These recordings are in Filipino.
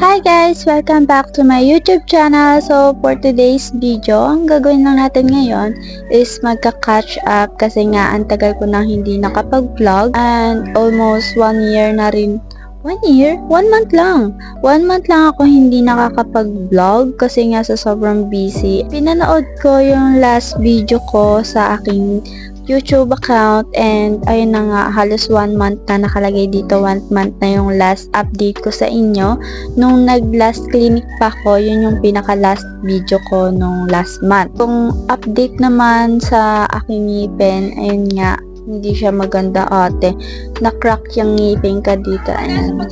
Hi guys! Welcome back to my YouTube channel. So, for today's video, ang gagawin lang natin ngayon is magka-catch up kasi nga ang tagal ko nang hindi nakapag-vlog and almost 1 year na rin. 1 year? 1 month lang. 1 month lang ako hindi nakakapag-vlog kasi nga sa sobrang busy. Pinanood ko yung last video ko sa aking YouTube account and ayun na nga, halos 1 month na nakalagay dito. 1 month na yung last update ko sa inyo. Nung nag-last clinic pa ko, yun yung pinaka-last video ko nung last month. Kung update naman sa aking ngipin, ayun nga, hindi siya maganda ate. Na-crack yung ngipin ka dito. Ayan.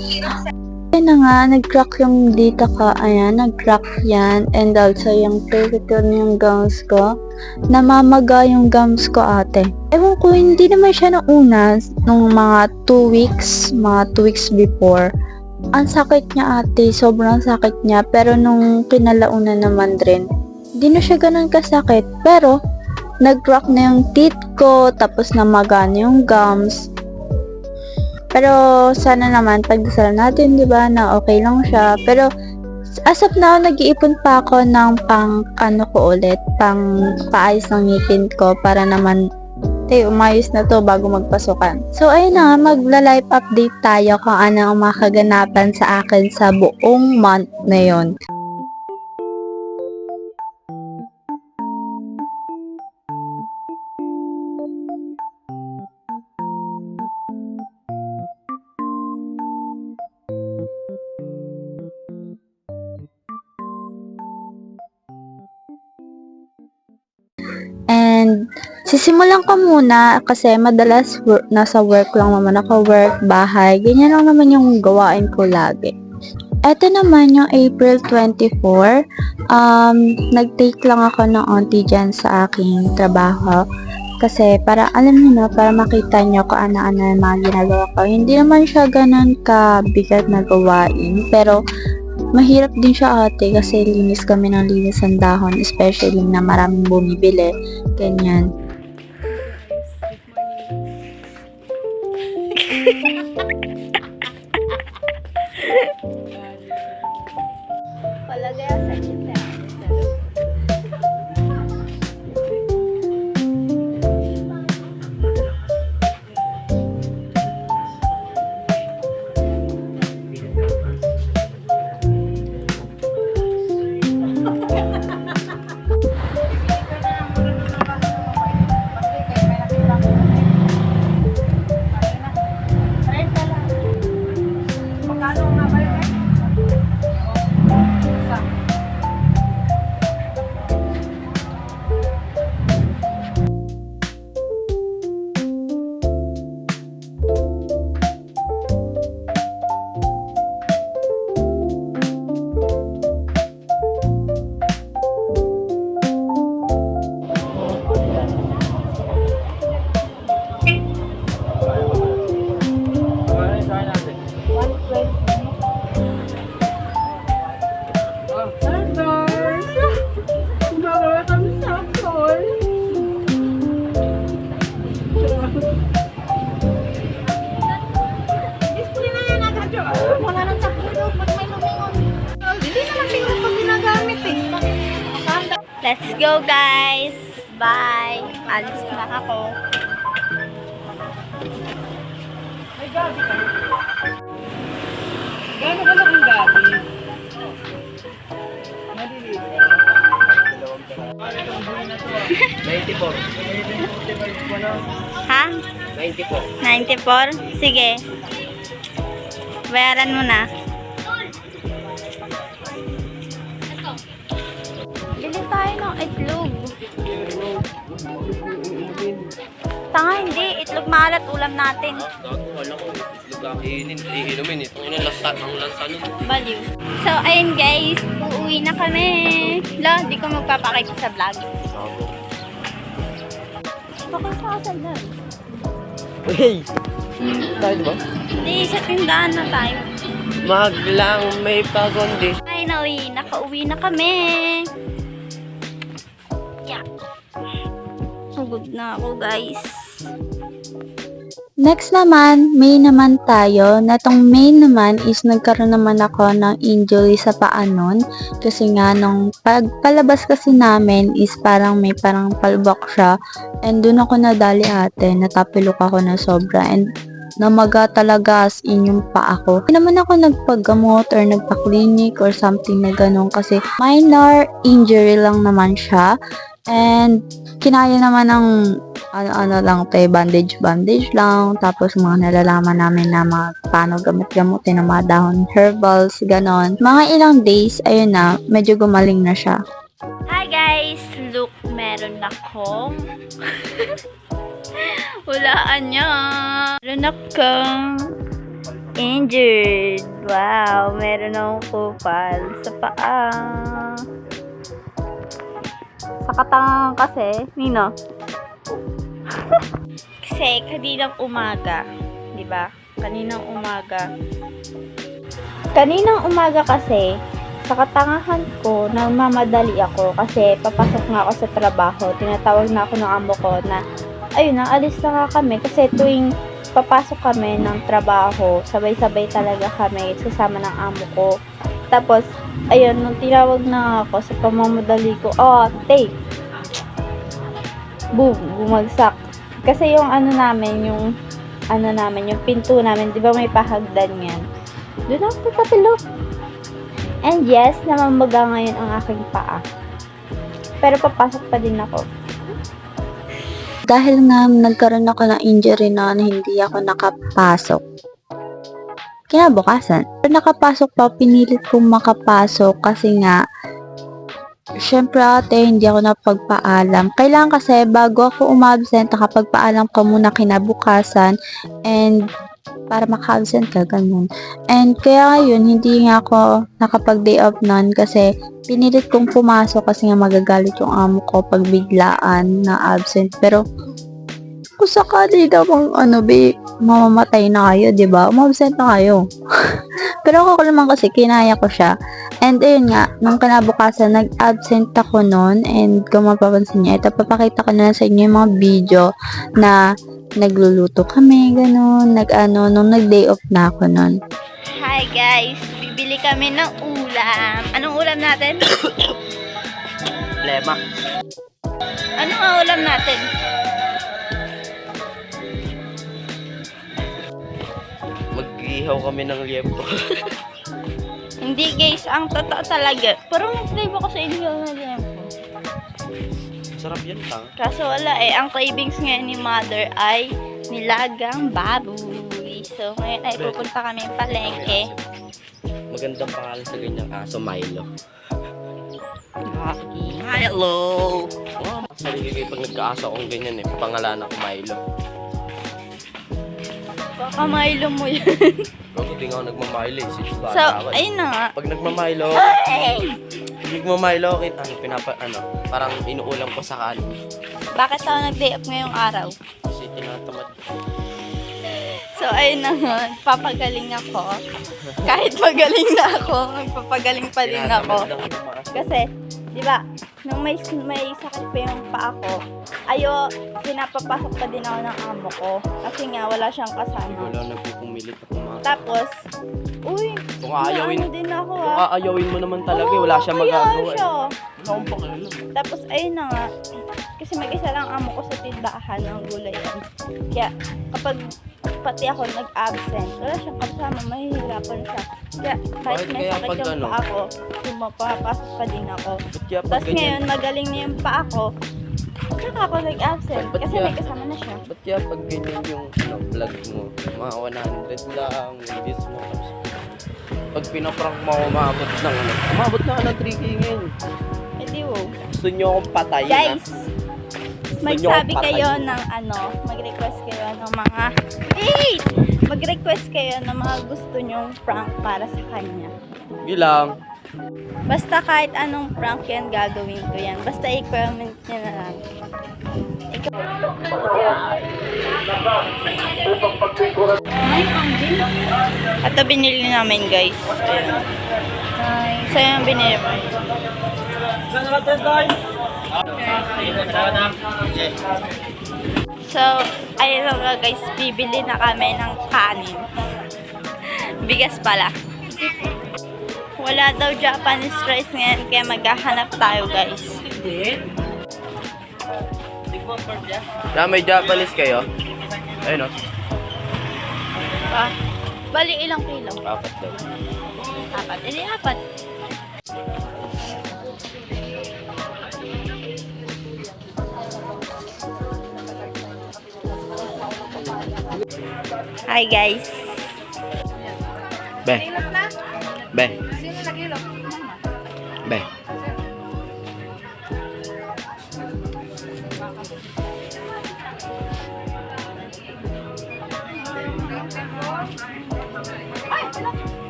Ayan na nga, nag-crack yung dito ko. Ayan, nag-crack yan. And also yung pericure yung gums ko. Namamaga yung gums ko ate. Ewan ko, hindi naman siya nauna. Nung mga 2 weeks, mga 2 weeks before. Ang sakit niya ate, sobrang sakit niya. Pero nung kinalauna naman rin, hindi na siya ganun kasakit. Pero, nag-crack na yung teeth ko, tapos namaga na yung gums. Pero, sana naman, pagdasal natin, di ba, na okay lang siya. Pero, as of now, nag-iipon pa ako ng pang paayos ng ngipin ko para naman, umayos na to bago magpasukan. So, ayun na, magla-live update tayo kung ano ang makaganapan sa akin sa buong month na yon. And, sisimulan ko muna kasi madalas nasa work lang naman ako, work, bahay, ganyan lang naman yung gawain ko lagi. Ito naman yung April 24, nag-take lang ako ng onti dyan sa aking trabaho. Kasi para, alam niyo na, para makita niyo kung ano-ano yung mga ginagawa ko. Hindi naman siya ganun kabigat na gawain, pero mahirap din siya ate kasi linis kami ng linis ang dahon, especially na maraming bumibili. Ganyan. Palagay sa kita. Let's go guys! Bye! Alis na ako. May gabi ka? Gano'n ka lang ang gabi? Maliliit. 94. Ha? 94. 94? Sige. Bayaran mo na. Bili tayo ng itlog. Tanga, hindi. Itlog maalat ulam natin. Wala ko itlog kainin, iinumin ito. Ang lansa nun. Baliw. So, ayun guys. Uuwi na kami. La, di ko magpapakita sa vlog. Bakit sa kasal na? Hey! Tayo ba? Hindi, sa tindahan na tayo. Maglang may pagondi. Ay, nakauwi na kami. Yeah. Pagod na ako guys. Next naman, May naman tayo. Na tong May naman is nagkaroon naman ako ng injury sa paa nun. Kasi nga, nung pagpalabas kasi namin is parang may parang palbak siya. And dun ako nadali ate. Natapilok ako na sobra. And namaga talaga as in yung paa ko. Hindi naman ako nagpagamot or nagpa-clinic or something na ganun. Kasi minor injury lang naman siya. And kinaya naman ng ano lang tayo, bandage lang, tapos mga nalalaman namin na paano gamot-gamutin ng mga dahon herbals, ganon. Mga ilang days, ayun na, medyo gumaling na siya. Hi guys! Look, meron akong hulaan niya. Meron akong injured. Wow, meron akong kupal sa paa. Sa katangang kasi, Nino. Kasi kaninang umaga, 'di ba? Kaninang umaga kasi sa katangahan ko, nagmamadali ako kasi papasok nga ako sa trabaho. Tinatawag na ako ng amo ko na ayun, alis na nga kami kasi tuwing papasok kami ng trabaho, sabay-sabay talaga kami sasama ng amo ko. Tapos ayun, nung tinawag na ako sa pamamadali ko, take. Boom, bumagsak. Kasi yung yung pinto namin, di ba may pahagdan yan? Doon ako tatapilok. And yes, namamaga ngayon ang aking paa. Pero papasok pa din ako. Dahil nga nagkaroon ako ng injury na hindi ako nakapasok. Kinabukasan, nakapasok pa, pinilit kong makapasok kasi nga syempre ate, hindi ako napagpaalam. Kailangan kasi bago ako umabsent, nakapagpaalam ka muna kinabukasan and para maka-absent ka, ganun. And kaya ngayon, hindi nga ako nakapag-day off nun kasi pinilit kong pumasok kasi nga magagalit yung amo ko pag biglaan na absent. Pero kung sakali namang mamamatay na kayo, di ba? Umabsent na kayo. Pero ako naman kasi kinaya ko siya. And ayun nga, nung kinabukasan, nag-absent ako nun. And kung mapapansin niya, ito, papakita ko na lang sa inyo yung mga video na nagluluto kami, ganun. Nung nag-day off na ako nun. Hi guys! Bibili kami ng ulam. Anong ulam natin? Lema. Ano ang ulam natin? Mag-ihaw kami ng liempo. Hindi guys, ang totoo talaga. Parang nag-slave ako sa inyo na liempo. Sarap yan, tang. Kaso wala ang cravings ngayon ni mother ay nilagang baboy. So ngayon ay pupunta kami palengke. Magandang pangalan sa ganyang aso, Milo. Rocky. Milo! Oh, sarili kayo pag nagka-aso akong ganyan pangalan ako Milo. Baka Milo mo yan. Pag hindi nga ako nagmamilo So, ayun na nga. Pag nagmamilo, parang inuulam ko sa kanin. Bakit ako nag-day off ngayong araw? Kasi tinatamad. So, ayun na nga. Papagaling ako. Kahit magaling na ako, magpapagaling pa din ako. Kasi, di ba, nung may sakit pa yung paa ko, pinapapasok pa din ako ng amo ko. Kasi nga, wala siyang kasama. Wala nagpupumilit ako mga. Tapos, Kung aayawin, din ako kung aayawin mo naman talaga, wala siyang magagawa. Siya. Wala akong pakialam. Tapos, ayun na nga. Kasi mag-isa lang amo ko sa tindahan ng gulayan. Kaya, kapag pati ako nag-absent, wala siyang kasama, mahihirapan siya. Kaya, kahit may sakit yung paa ko, pumapasok pa din ako. Tapos ngayon, magaling na yung paa ko, tsaka ako nag-absent. Kasi may kasama na siya. Ba't kaya pag ganyan yung vlog mo, mga 100 lang, this mo, pag pinaprank mo, umabot na ng 3K ngayon. Eh di wow. Gusto nyo akong patayin, Guys, Gusto magsabi nyo kayo patayin. ng mag-request kayo ng mga, mag-request kayo ng mga gusto nyong prank para sa kanya. Bilang. Basta kahit anong prank yan, gagawin ko yan. Basta i-comment nyo na lang. Ito binili namin guys. So yung binili mo. So, ayun na nga guys, bibili na kami ng kanin. Bigas pala. Wala daw Japanese rice ngayon, kaya maghahanap tayo guys. May Japanese kayo? Ayun o. Ah, bali ilang kilo? 4 daw. 4. Hindi 4. Hi guys. Be. Be. Be.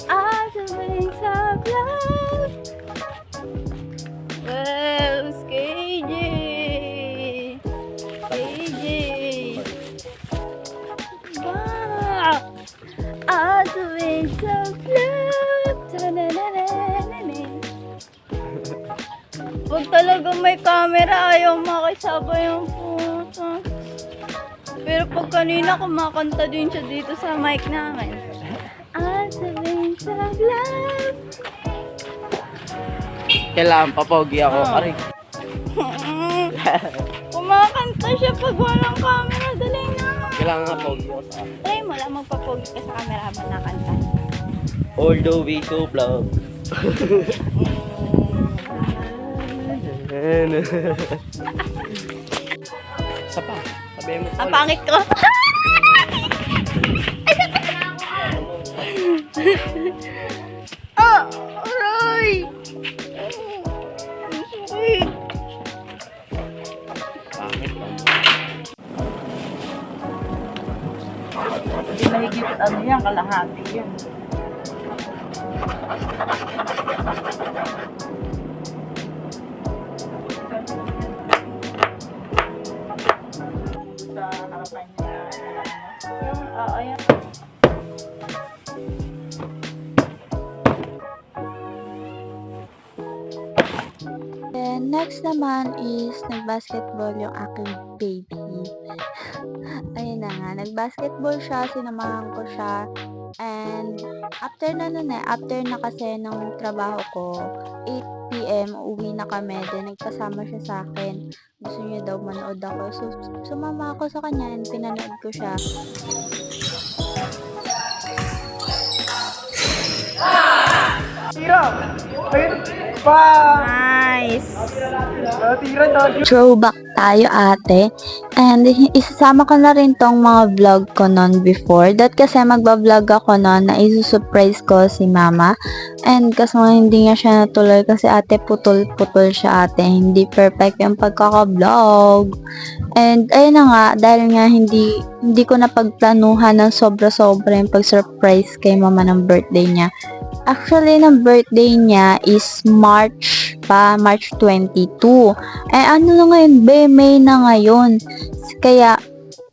Ah, the wings of love. Where's KJ? KJ. Wow. Ah, the wings of love. Ta-na-na-na-na-na. Huwag talaga may camera, ayaw makisabay yung puto. Pero pag kanina kumakanta din siya dito sa mic namin. At the wings of love. Kailangan papogi ako. Oh. Aray. Kumakanta siya pag walang camera. Dali na. Kailangan nga pogi ako sa akin. Try mo lang magpapogi ka sa camera habang nakanta. All the way to vlog. Isa pa. Sabihin mo pa Ang ulit. pangit ko. Ah! Aray! Pangit lang. Hindi mahigit ano yan, kalahati yan. Sa harapan niya. Ayan. Then, next naman is nag-basketball yung aking baby. Ayun na nga, nag-basketball siya, sinamahan ko siya. And, after na kasi nung trabaho ko, 8 p.m. uwi na kami. Then, nagpasama siya sa akin. Gusto niya daw manood ako. So, sumama ako sa kanya and pinanood ko siya. Tira! Ayun! Pa! Nice! Tira daw! Throwback tayo ate. And isasama ko na rin tong mga vlog ko noon before. That kasi magbablog ako noon na isusurprise ko si mama. And kasi hindi nga siya natuloy kasi ate putol-putol siya ate. Hindi perfect yung pagkaka-vlog. And ayun na nga, dahil nga hindi ko napagplanuhan ng sobra-sobra yung pag-surprise kay mama ng birthday niya. Actually, ng birthday niya is March 22. Eh, ano na ngayon, May na ngayon. Kaya,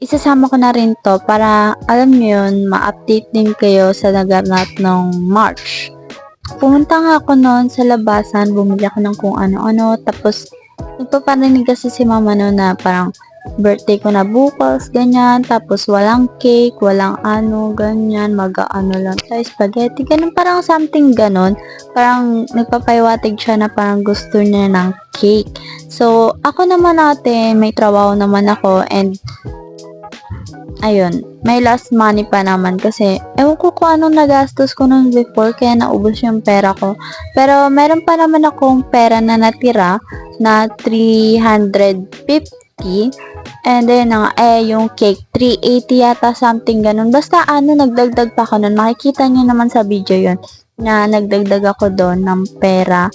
isasama ko na rin to para, alam niyo yun, ma-update din kayo sa naganap ng March. Pumunta nga ako noon sa labasan, bumili ako ng kung ano-ano, tapos, nagpaparinig kasi si mama noon na parang, birthday ko na bukas, ganyan, tapos walang cake, walang ano, ganyan, mag-ano lang sa spaghetti, ganun, parang something ganun, parang nagpapaiwatig siya na parang gusto niya ng cake. So, ako naman ate, may trabaho naman ako, and, ayun, may last money pa naman kasi, ewan ko kung anong nagastos ko nun before, kaya naubos yung pera ko. Pero, meron pa naman akong pera na natira, na 350, and then, yung cake, 380 yata, something ganun. Basta, nagdagdag pa ako nun. Makikita niyo naman sa video yon na nagdagdag ako doon ng pera.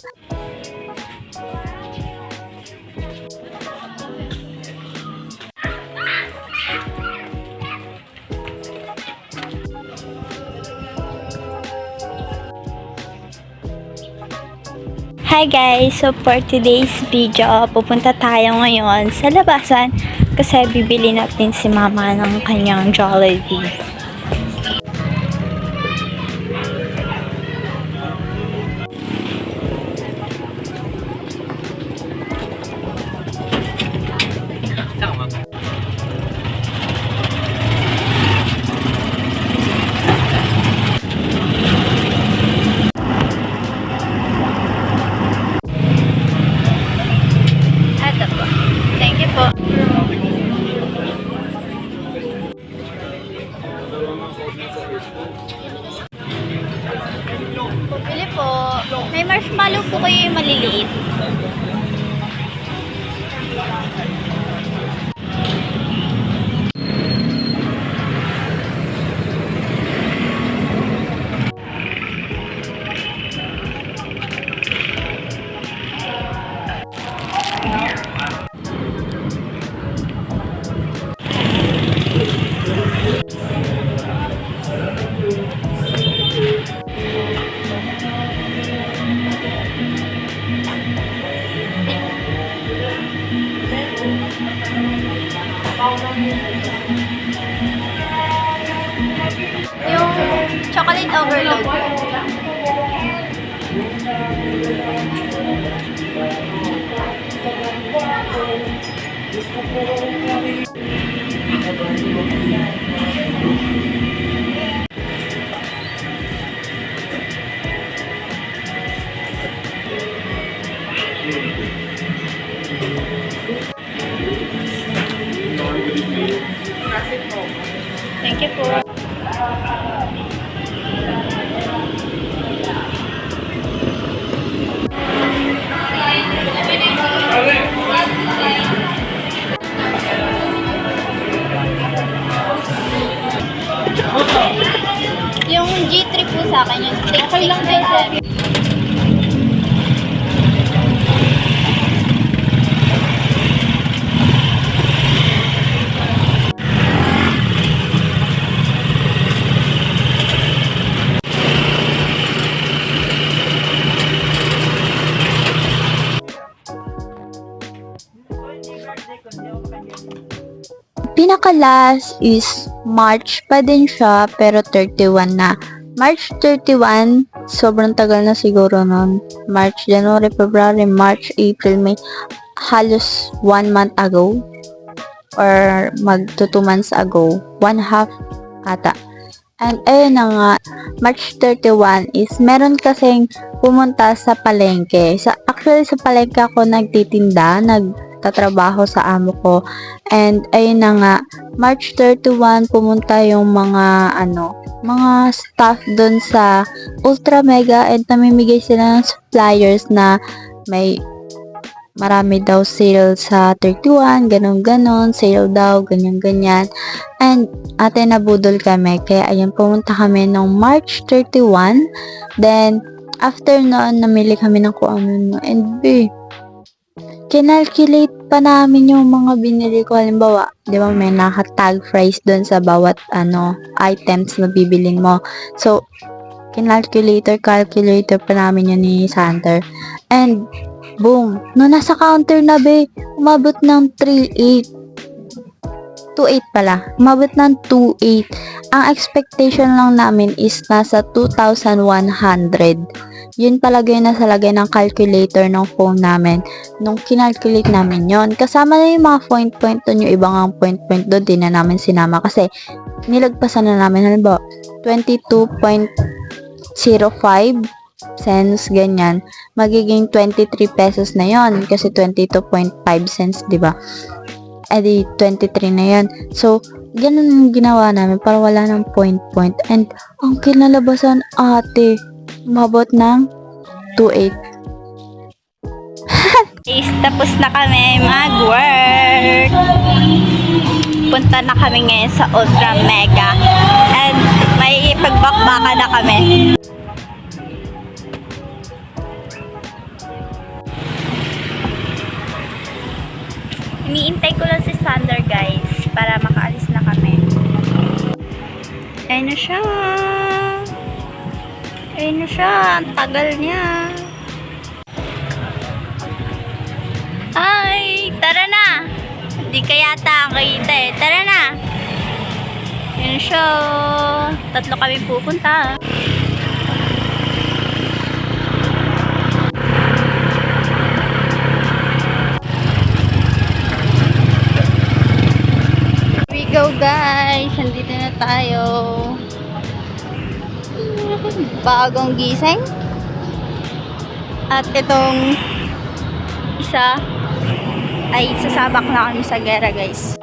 Hi guys! So for today's video, pupunta tayo ngayon sa labasan kasi bibili natin si mama ng kanyang Jollibee. Bili po. May marshmallow po kayo yung maliliit. Yung chocolate overload. Thank you po. Yung G3 po sa akin, yung steak okay lang din, sir. Pinaka-last is March pa din siya, pero 31 na. March 31, sobrang tagal na siguro nun. March, January, February, March, April, May. Halos 1 month ago. Or magto 2 months ago. 1/2 ata. And ayun na nga, March 31 is meron kasing pumunta sa palengke. Actually, sa palengke ako nagtitinda, nagtatrabaho sa amo ko. And ayun na nga, March 31 pumunta yung mga mga staff doon sa Ultra Mega and namimigay sila ng flyers na may marami daw sale sa 31, ganon, sale daw, ganyan. And ate nabudol kami, kaya ayan, pumunta kami nung March 31. Then, after noon, namili kami ng kung ano. And kinalculate pa namin yung mga binili ko. Halimbawa, di ba may naka-tag price doon sa bawat items na bibiling mo. So, calculator pa namin yun ni Sander. And, boom, no nasa counter na umabot ng 3.8. 2.8 pala. Umabot ng 2.8. Ang expectation lang namin is nasa 2,100. Yun palagay na sa lagay ng calculator ng phone namin nung kinalculate namin yon. Kasama na yung mga point doon, yung ibang point doon, din na namin sinama kasi nilagpasan na namin, halimbawa 22.05 cents, ganyan, magiging 23 pesos na yon kasi 22.5 cents, di ba? Di 23 na yon. So, ganun yung ginawa namin para wala ng point. And, ang kinalabasan, ate, umabot ng 2.8. Tapos na kami mag-work. Punta na kami ngayon sa Ultra Mega. And may pagbakbaka na kami. Iniintay ko lang si Sander, guys, para makaalis na kami. Ayun na siya. Ayun na siya. Ang tagal niya. Ay, tara na. Hindi ka yata ang kita eh. Tara na. Ayun siya. Tatlo kami pupunta. Here we go, guys. Nandito na tayo. Bagong gising. At itong isa ay sasabak na kami sa gera, guys.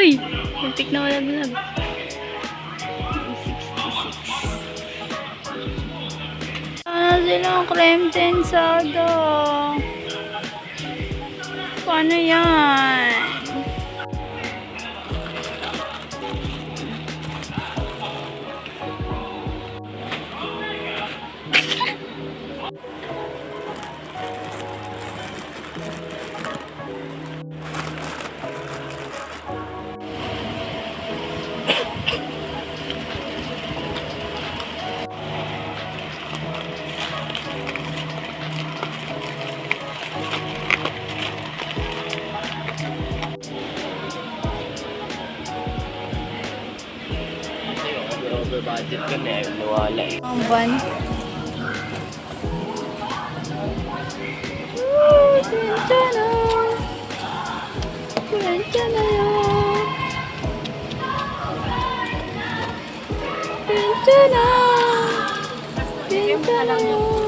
Uy! Muntik na malaglag. 66. Ano silang creme tensado? Paano yan? Sa'yo, over budget ka na eh. Nawala eh. Ang ban. Tintana. Tintana yan. Tintana. Tintana yan.